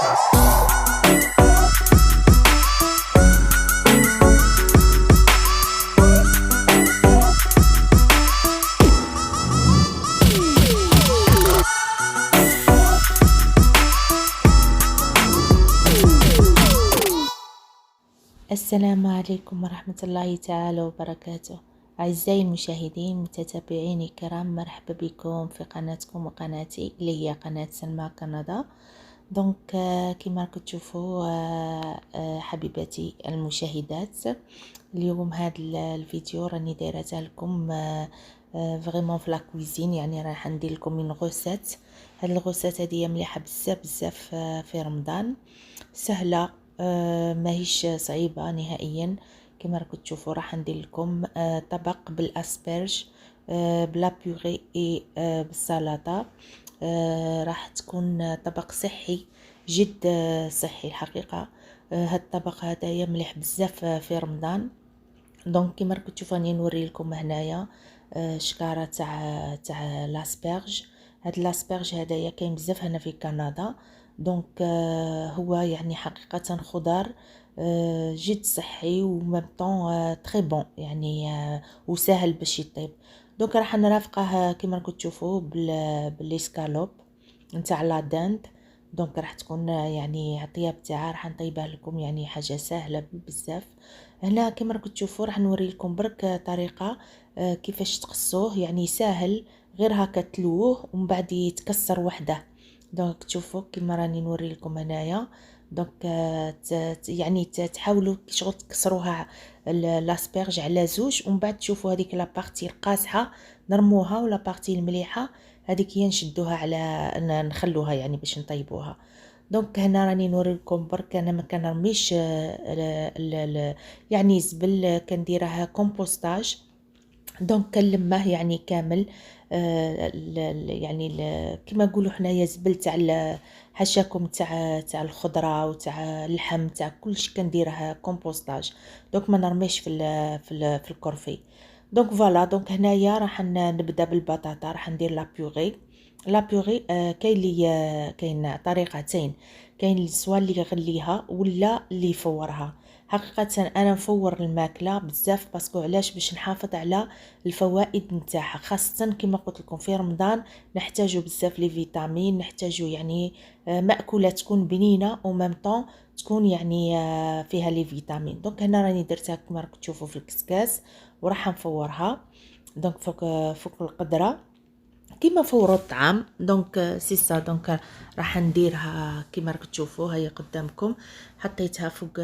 السلام عليكم ورحمة الله تعالى وبركاته. أعزائي المشاهدين متتابعين الكرام، مرحبا بكم في قناتكم وقناتي اللي هي قناة سلمى كندا. دونك كما راكم تشوفوا حبيباتي المشاهدات، اليوم هذا الفيديو راني دايرته لكم فريمون في لا كويزين، يعني راح ندير لكم من غوسات. هاد الغوسات هذه مليحه بزاف بزاف في رمضان، سهله ماهيش صعيبه نهائيا. كما راكم تشوفوا راح ندير لكم طبق بالاسبرج بلا بيغي اي بالسلطه. راح تكون طبق صحي جد صحي الحقيقه. هاد الطبق هذايا مليح بزاف في رمضان. دونك كيما راكم تشوفوا راني نوري لكم هنايا شكاره تاع لاسبرج. هاد لاسبرج هذايا كاين بزاف هنا في كندا. دونك هو يعني حقيقه خضار جد صحي وميم طون تري بون يعني وسهل باش يطيب. دونك راح نرافقه كيما راكم تشوفوا بالاسكالوب نتاع لا داند. دونك راح تكون يعني الطياب تاعها راح نطيبها لكم، يعني حاجه سهله بزاف. هنا كما راكم تشوفوا راح نوري لكم برك طريقه كيفاش تقصوه، يعني ساهل غير هكا تلوه ومن بعد يتكسر وحده. دونك تشوفوا كما راني نوري لكم هنايا. دونك يعني تحاولوا شغل تكسروها لاسبرج على زوج، ومن بعد تشوفوا هذيك لا بارتي القاصحه نرموها ولا بارتي المليحه هذيك هي نشدوها على نخلوها يعني باش نطيبوها. دونك هنا راني نوري لكم برك انا ما كنرميش يعني زبل، كنديرها كومبوستاج. دونك كنلمه يعني كامل يعني كما نقولوا حنايا زبل تاع حاشاكم تاع الخضره وتاع اللحم تاع كلشي كنديره كومبوستاج. دونك ما نرميش في الكرفي. دونك فوالا. دونك هنايا راح نبدا بالبطاطا، راح ندير لا بيغي. لا بيغي كاين لي كاين طريقتين، كاين سوا اللي يغليها ولا اللي يفورها. حقيقه انا نفور الماكله بزاف باسكو علاش؟ باش نحافظ على الفوائد نتاعها، خاصه كما قلت لكم في رمضان نحتاجوا بزاف لي فيتامين، نحتاجوا يعني ماكوله تكون بنينه وميم طون تكون يعني فيها لي فيتامين. دونك هنا راني درتها كما راكم تشوفوا في الكسكاس وراح نفورها. دونك فوق القدره كيما فوروا الطعام. دونك سي سا. دونك راح نديرها كيما راكم تشوفوا هي قدامكم، حطيتها فوق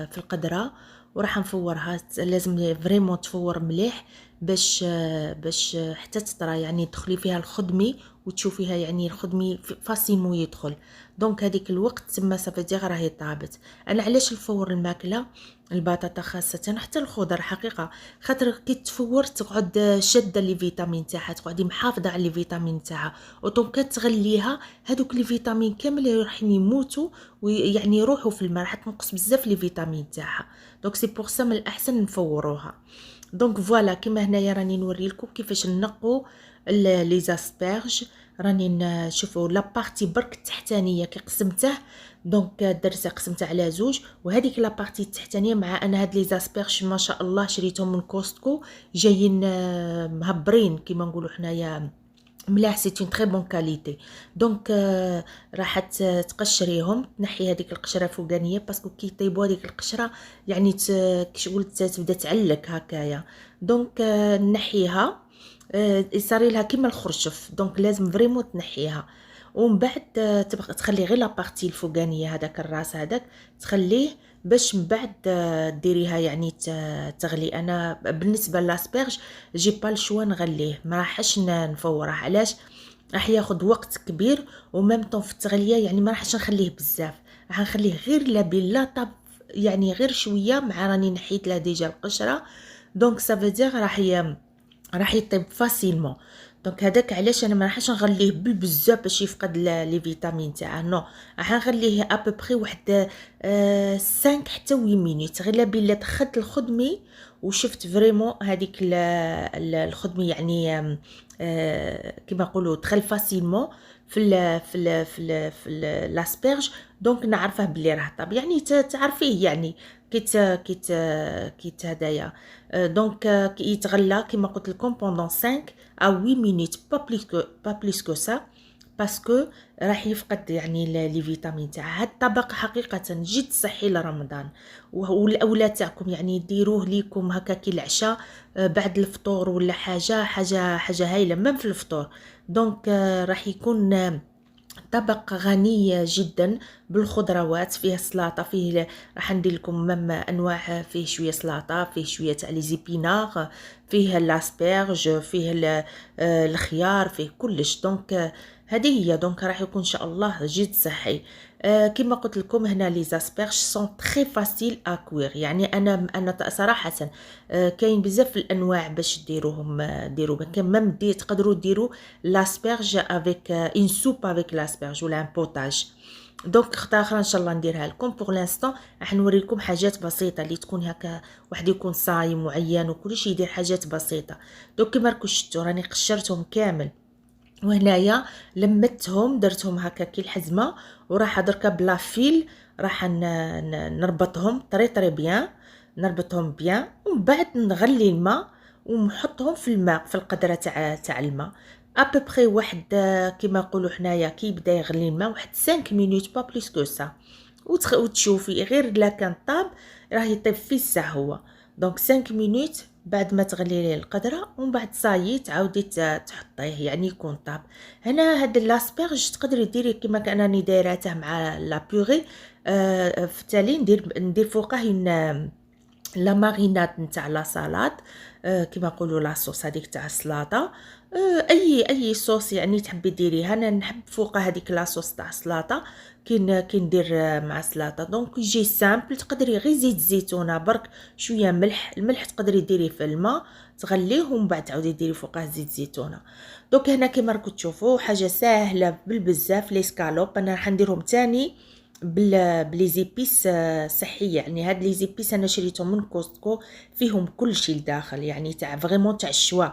في القدره وراح نفورها. لازم فريمون تفور مليح باش حتى تطرى، يعني تدخلي فيها الخدمي وتشوفيها يعني الخدمي فاسيمو يدخل. دونك هذيك الوقت تما صافي راهي طابت. انا علاش نفور الماكله البطاطا خاصه حتى الخضر حقيقه؟ خاطر كي تفور تقعد شاده لي فيتامين تاعها، تقعدي محافظه على لي فيتامين تاعها، ودونك كتغليها هذوك لي فيتامين كامل راح يموتوا ويعني يروحوا في الماء، راح تنقص بزاف لي فيتامين تاعها. دونك سي بور سا من الاحسن نفوروها. دونك فوالا كيما هنايا راني نوري لكم كيفاش نقوا لي زاسبرج. راني نشوفوا لا بارتي برك التحتانيه كي قسمته. دونك درت قسمته على زوج، وهذيك لا بارتي التحتانيه مع انا هاد لي زاسبرج ما شاء الله شريتهم من كوستكو جايين مهبرين كيما نقولوا حنايا ملاح، سي اون تري بون كاليتي. دونك راح تقشريهم، تنحي هذيك القشره فوقانيه باسكو كي يطيبوا هذيك القشره يعني كي قلت تبدا تعلك هكايا. دونك نحيها يصير لها كيما الخرشف. دونك لازم فريمون تنحيها، ومن بعد تبقى تخلي غير لا بارتي الفوقانيه هذاك الراس هذاك تخليه باش من بعد ديريها يعني تغلي. انا بالنسبه للاسبرج جي با الشوا نغليه، ما راحش نفوره. علاش؟ راح ياخذ وقت كبير وميم طون في التغليه، يعني ما راحش نخليه بزاف، راح نخليه غير لا طاب يعني غير شويه مع راني نحيت له ديجا القشره. دونك سافا راح يطيب فاسيلمون. دونك هذاك علاش انا ما راحش نغليه بزاف باش يفقد لي فيتامين تاعه. نو راح نغليه ابوبري واحد 5 حتى 8 مينوت، غير بلا دخلت الخدمي وشفت فريمون هذيك الخدمي يعني كما نقولوا دخل فاسيلمون. لاسبيرج. دونك نعرفه بلي راه طاب، يعني تعرفيه يعني كيت هدايا. دونك يتغلى كيما قلت لكم بوندون 5 او 8 مينوت، با بليس كو سا، باسكو راح يفقد يعني لي فيتامين تاعها. هاد الطبق حقيقه جد صحي لرمضان، والاولاد تاعكم يعني ديروه ليكم هكا كي العشاء بعد الفطور ولا حاجه هايله ميم في الفطور. دونك راح يكون طبق غني جدا بالخضروات، فيه السلطه، فيه راح ندير لكم مم انواع، فيه شويه سلطه، فيه شويه تاع لي زيبينار، فيه لاسبيرج، فيه الخيار، فيه كلش. دونك هذه هي. دونك راح يكون ان شاء الله جد صحي. كما قلت لكم هنا لي زاسبيرج سون تري فاسيل ا كوير، يعني انا صراحه كاين بزاف الانواع باش ديروه كان ميم تقدروا ديروا لاسبيرج افيك اون سوب افيك لاسبيرج ولا ان بوتاج. دونك خطره اخرى ان شاء الله نديرها لكم. بوغ لانستون راح نوري لكم حاجات بسيطه اللي تكون هكا واحد يكون صايم معين وكلشي يدير حاجات بسيطه. دونك كما راكم شفتوا راني قشرتهم كامل، وهنايا لمتهم درتهم هكا كي الحزمه، وراح دركا بلا فيل راح نربطهم طري بيان، نربطهم بيان، ومن بعد نغلي الماء ونحطهم في الماء في القدره تاع الماء ابوبري واحد كيما نقولوا حنايا كي يبدا يغلي الماء واحد 5 مينوت با بليس كو سا. وتشوفي غير لا كان طاب راه يطيب في الساعه هو. دونك 5 مينوت بعد ما تغلي ليه القدره، ومن بعد صايي تعاودي تحطيه يعني يكون طاب. هنا هاد لاسبيرج تقدري ديري كما كان راني دايراته مع لا بيغي. في التالي ندير فوقه لا ماريناد نتاع لا سالاد، كيما نقولوا لا صوص هذيك تاع السلطه. اي صوص يعني تحبي ديريها. انا نحب فوق هذيك لا صوص تاع السلطه كي ندير مع السلطه. دونك يجي سامبل، تقدري غير زيت زيتونه برك، شويه ملح، الملح تقدري ديريه في الماء تغليه ومن بعد تعاودي ديري فوقه زيت زيتونه. دونك هنا كيما راكم تشوفوا حاجه ساهله بالبزاف. لي سكالوب انا راح نديرهم تاني بلي زيبيس صحيه، يعني هاد لي زيبيس انا شريتهم من كوستكو، فيهم كل شيء لداخل يعني تاع فريمون تاع الشوا.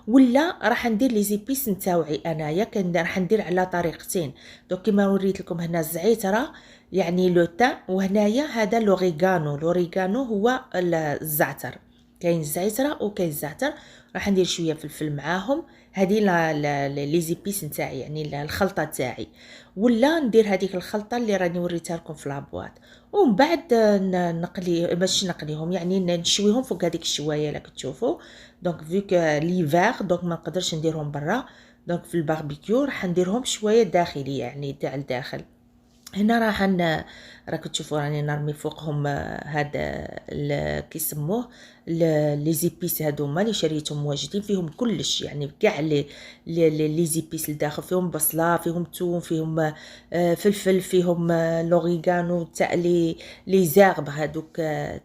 ولا راح ندير لي زيبيس نتاوعي انايا راح ندير على طريقتين. دوك كيما وريت لكم هنا الزعتره يعني لو تان، وهنايا هذا لوريغانو هو الزعتر. كاين الزعتره وكاين الزعتر. راح ندير شويه فلفل معاهم. هذه لي زيبيس نتاعي يعني الخلطه تاعي. ولا ندير هذيك الخلطه اللي راني وريتها لكم في لابواط، ومن بعد نقلي باش نقليهم يعني نشويهم فوق هذيك الشوايه راك تشوفوا. دونك فيك ليفر دونك ما نقدرش نديرهم برا، دونك في الباربيكيو راح نديرهم شويه داخلي يعني تاع الداخل. هنا راك تشوفوا راني نرمي فوقهم هذا كيسموه لي زيبيس هذوما اللي شريتهم واجدين، فيهم كلش يعني كاع لي زيبيس لداخل، فيهم بصله، فيهم ثوم، فيهم فلفل، فيهم لوريغانو تاع لي زارب هذوك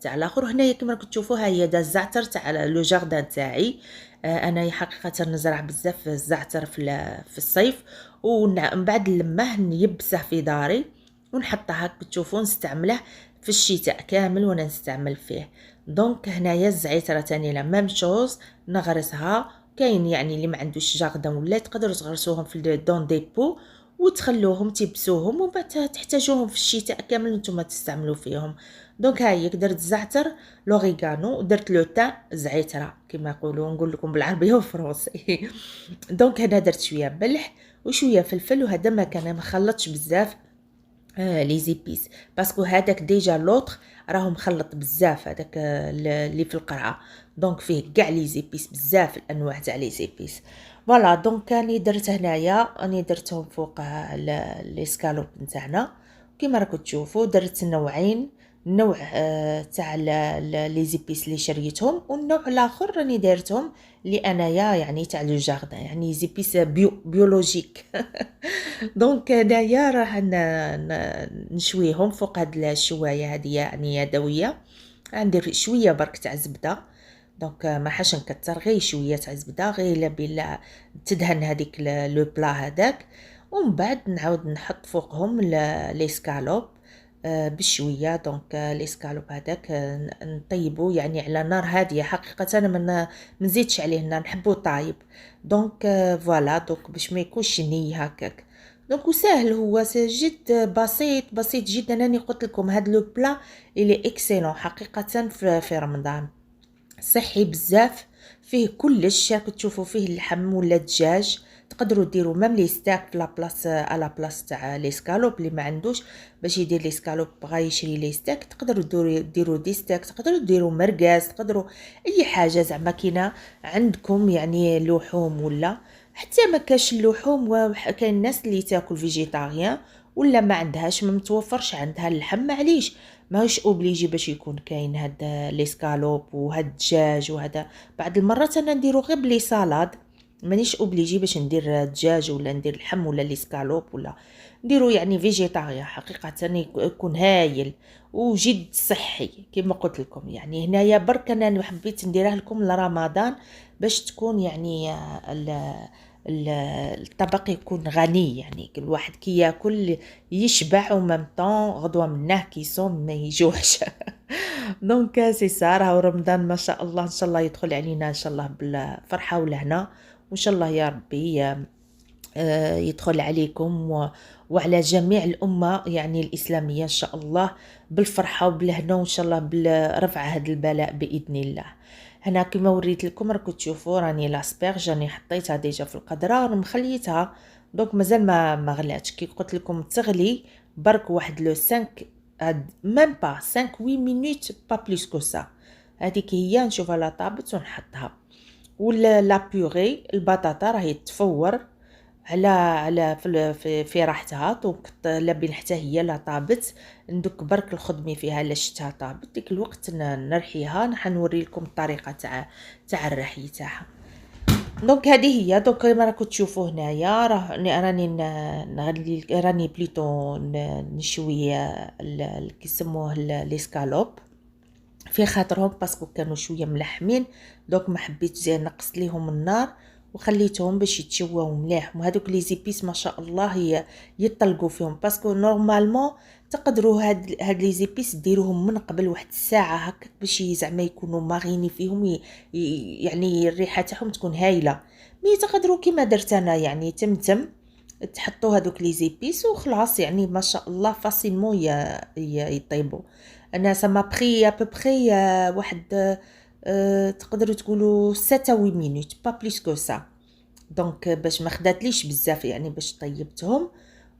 تاع الاخر. هنايا كما راكم تشوفوا ها هي دا الزعتر تاع لو جاردان تاعي. انا حقيقه نزرع بزاف الزعتر في الصيف، ومن بعد لماه نيبسه في داري ونحطه هاك تشوفوا نستعمله في الشتاء كامل وانا نستعمل فيه. دونك هنايا الزعتره تاني لا ميم شوز نغرسها. كاين يعني اللي ما عندوش جاردن ولا تقدروا تغرسوهم في دون ديبو وتخلوهم تيبسوهم، وبعد تحتاجوهم في الشتاء كامل نتوما تستعملوا فيهم. دونك هاي درت الزعتر لوريغانو، درت لو تان زعتره كما نقول لكم بالعربيه والفرنسي. دونك هنا درت شويه ملح وشويه فلفل، وهذا ما كان ما خلطش بزاف لي زيبيس باسكو هذاك ديجا لوطخ راهو مخلط بزاف هذاك اللي في القرعه. دونك فيه كاع لي زيبيس بزاف الانواع تاع لي زيبيس. فوالا دونك راني درت هنايا راني درتهم فوق لي سكالوب نتاعنا كيما راكم تشوفوا. درت نوعين، نوع تاع لي زيبيس اللي شريتهم، والنوع الاخر راني دارتهم اللي انايا يعني تاع لو جاردن يعني زيبيس بيولوجيك. دونك هنايا راح نشويهم فوق هاد الشوايه هذه يعني يدويه. ندير شويه برك تاع زبده، دونك ما حاش نكتر، غير شويه تاع زبده غير بلا تدهن هذيك لو بلا هذاك. ومن بعد نعاود نحط فوقهم لي سكالوب بشويه. دونك لي سكالوب هذاك نطيبو يعني على نار هاديه. حقيقه انا ما نزيدش عليه النار، نحبو طايب. دونك فوالا دونك باش ما يكونش ني هكاك. دونك وساهل، هو جد بسيط بسيط جدا. راني قلت لكم هاد لو بلا الي اكسيلون حقيقه في رمضان، صحي بزاف، فيه كلش. راكم تشوفوا فيه اللحم ولا الدجاج، تقدروا ديروا ميم لي ستاك بلا بلاص على بلاص تاع لي سكالوب اللي ما عندوش باش يدير لي سكالوب، بغا يشري لي ستاك، تقدروا ديروا دي ستاك، تقدروا ديروا مرقاس، تقدروا اي حاجه زعما كينا عندكم يعني لحوم. ولا حتى ما كاش اللحوم، كاين الناس اللي تاكل فيجيتاريان ولا ما عندهاش، ما متوفرش عندها اللحم، معليش ماهوش اوبليجي باش يكون كاين هاد لي سكالوب وهاد الدجاج وهذا. بعض المرات انا نديرو غير بلي سالاد، مانيش اوبليجي باش ندير دجاج ولا ندير اللحم ولا لي سكالوب، ولا نديرو يعني فيجيتاريان حقيقه يكون هايل وجد صحي كما قلت لكم. يعني هنايا برك انا حبيت نديره لكم لرمضان باش تكون يعني الطبق يكون غني، يعني كل واحد كي ياكل يشبع ومام طون غدوه منه كيصوم ما يجوعش. دونك سي سا، راهو رمضان ما شاء الله، ان شاء الله يدخل علينا ان شاء الله بالفرحه والهنا، وان شاء الله يا ربي يدخل عليكم وعلى جميع الأمة يعني الإسلامية إن شاء الله بالفرحة وبالهنا، وإن شاء الله بالرفع هذا البلاء بإذن الله. هنا كما وريت لكم راكم تشوفوا راني لاسبيرج راني حطيتها ديجا في القدرة ومخليتها، دونك مازال ما غلاتش. كي قلت لكم تغلي برك واحد لو 5 ميم با 5 8 مينوت با بلوس كو سا، هذيك هي نشوفها لا طابت ونحطها. ولا لا بيوري البطاطا راهي تفور على في راحتها، دونك لابين حتى هي لا طابت، ندك برك الخدمي فيها لا شتها طابت ديك الوقت نرحيها. نوري لكم الطريقه تاع الرحي تاعها. دونك هذه هي، دونك كما راكم تشوفوا هنايا راني نغلي، راني بليتو نشوي كيسموه لي سكالوب في خاطرهم باسكو كانوا شويه ملحمين، دونك ما حبيت زين نقصت ليهم النار وخليتهم باش يتشواو مليح. وهذوك لي زيبيس ما شاء الله يطلقوا فيهم، باسكو نورمالمون تقدروا هاد لي زيبيس ديروهم من قبل واحد الساعه هكا باش زعما يكونوا ماغيني فيهم يعني الريحه تاعهم تكون هايله. مي تقدروا كيما درت انا يعني تمتم تحطوا هذوك لي زيبيس وخلاص، يعني ما شاء الله فاسيلمون يطيبوا. انا سما بخي ابوبخي واحد تقدروا تقولوا 7 مينوت با بليس كو سا، دونك باش ما خداتليش بزاف يعني باش طيبتهم.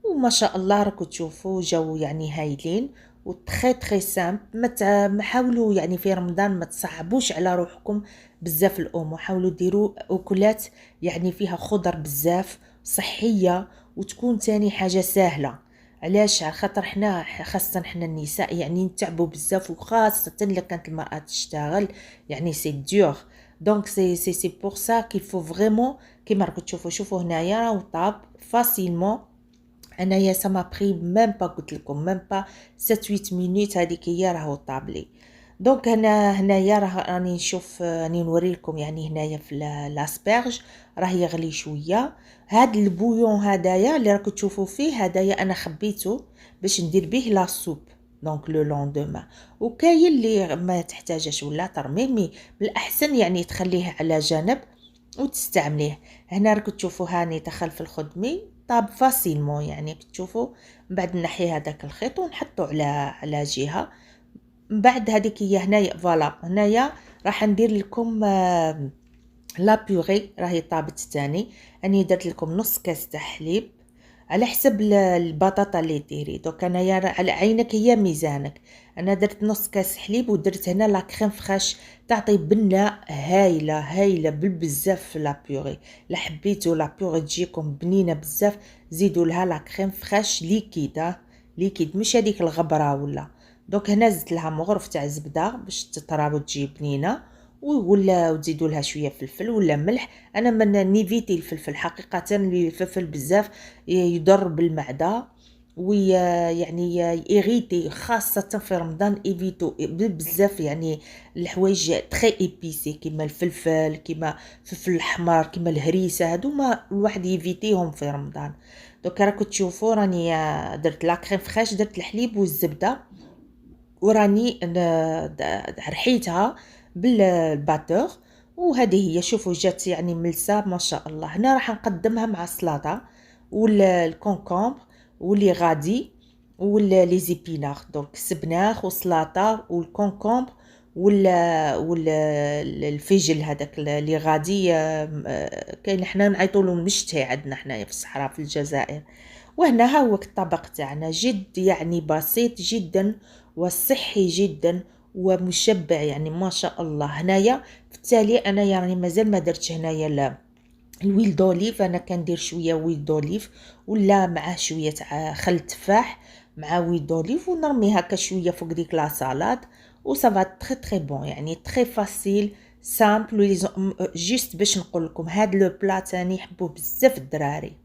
وما شاء الله راكم تشوفوا جاو يعني هايلين وتخي تخي سامبل. ما حاولوا يعني في رمضان ما تصعبوش على روحكم بزاف الامور، حاولوا ديروا اكلات يعني فيها خضر بزاف صحيه وتكون تاني حاجه سهله. علاش؟ على خاطر حنا خاصه حنا النساء يعني نتعبوا بزاف، وخاصه الا كانت المراه تشتغل يعني سي دور. دونك سي بور سا كيل فو فريمون كيما راكم تشوفوا. شوفوا هنايا راهو طاب فاسيلمون، انايا سما بري ميم با قلت لكم ميم با 7 8 مينوت هذيك هي راهو طابلي. دونك هنايا راني نشوف راني نوري لكم يعني هنايا في لاسبيرج راه يغلي شويه. هاد البويون هدايا اللي راكم تشوفوا فيه هدايا انا خبيته باش ندير به لا سوب دونك لو لوندوما. وكاين اللي ما تحتاجش ولا ترميه، مي بالاحسن يعني تخليه على جنب وتستعمليه. هنا راكم تشوفوا هاني دخل في الخدمي طاب فاسيلمون، يعني تشوفوا من بعد نحي هذاك الخيط ونحطه على جهه. من بعد هذيك هي هنايا فوالا. هنايا راح ندير لكم لا بيوري راهي طابت تاني. اني درت لكم نص كاس تاع حليب على حسب البطاطا اللي ديري. دوك انايا على عينك هي ميزانك. انا درت نص كاس حليب ودرت هنا لا كريم فريش تعطي بنه هايله هايله بالبزاف في لا بيوري. لا حبيتو لا بيوري تجيكم بنينه بزاف زيدوا لها لا كريم فريش ليكيد ليكيد مش هذيك الغبره ولا. دوك هنا زدت لها مغرف تاع زبده باش تطرى وتجي بنينه، ولا تزيدوا لها شويه فلفل ولا ملح. انا من نيفيتي الفلفل حقيقه، الفلفل بزاف يضر بالمعده ويعني يغيتي خاصه في رمضان. ايفيتو بزاف يعني الحوايج تري ايبيسي كيما الفلفل كيما الفلفل الاحمر كيما الهريسه، هادو ما الواحد يفيتيهم في رمضان. دوك راكم تشوفوا راني درت لا كريم فريش، درت الحليب والزبده وراني رحيتها بالباتور. وهذه هي شوفوا جات يعني ملسه ما شاء الله. هنا راح نقدمها مع السلطه والكونكومبر واللي غادي لي زيبينار. دونك السبناخ والسلاطه والكونكومبر الفجل هذاك اللي غادي، كاين حنا نعيطوا له المشتي عندنا حنايا في الصحراء في الجزائر. وهنا ها هو الطبق تاعنا، جد يعني بسيط جدا وصحي جدا ومشبع، يعني ما شاء الله. هنايا في التالي انا يعني مازال ما درتش هنايا الويل دوليف، انا كندير شويه ويل دوليف ولا معاه شويه تاع خل تفاح مع ويل دوليف، ونرمي هكا شويه فوق ديك لا سالاد و سافا تري تري بون، يعني تري فاسيل سامبل. جوست باش نقول لكم هاد لو بلا تاني يحبوه بزاف الدراري.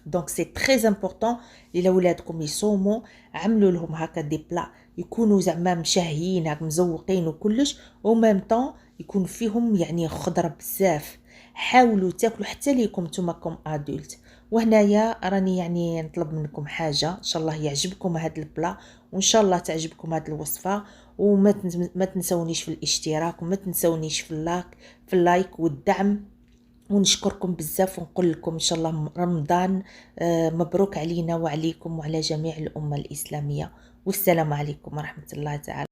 دونك سي تري امبورطون الى ولادكم يصوموا، عملوا لهم هكا دي بلا يكونوا زعما مشهيين هاك مزوقين وكلش، و ميم طون يكون فيهم يعني خضره بزاف. حاولوا تاكلوا حتى ليكم نتوما كوم ادولت. وهنايا راني يعني نطلب منكم حاجه، ان شاء الله يعجبكم هذا البلا، وان شاء الله تعجبكم هذه الوصفه. ما تنسونيش في الاشتراك، وما تنسونيش في اللايك والدعم. ونشكركم بزاف، ونقول لكم ان شاء الله رمضان مبروك علينا وعليكم وعلى جميع الامه الاسلاميه. والسلام عليكم ورحمه الله تعالى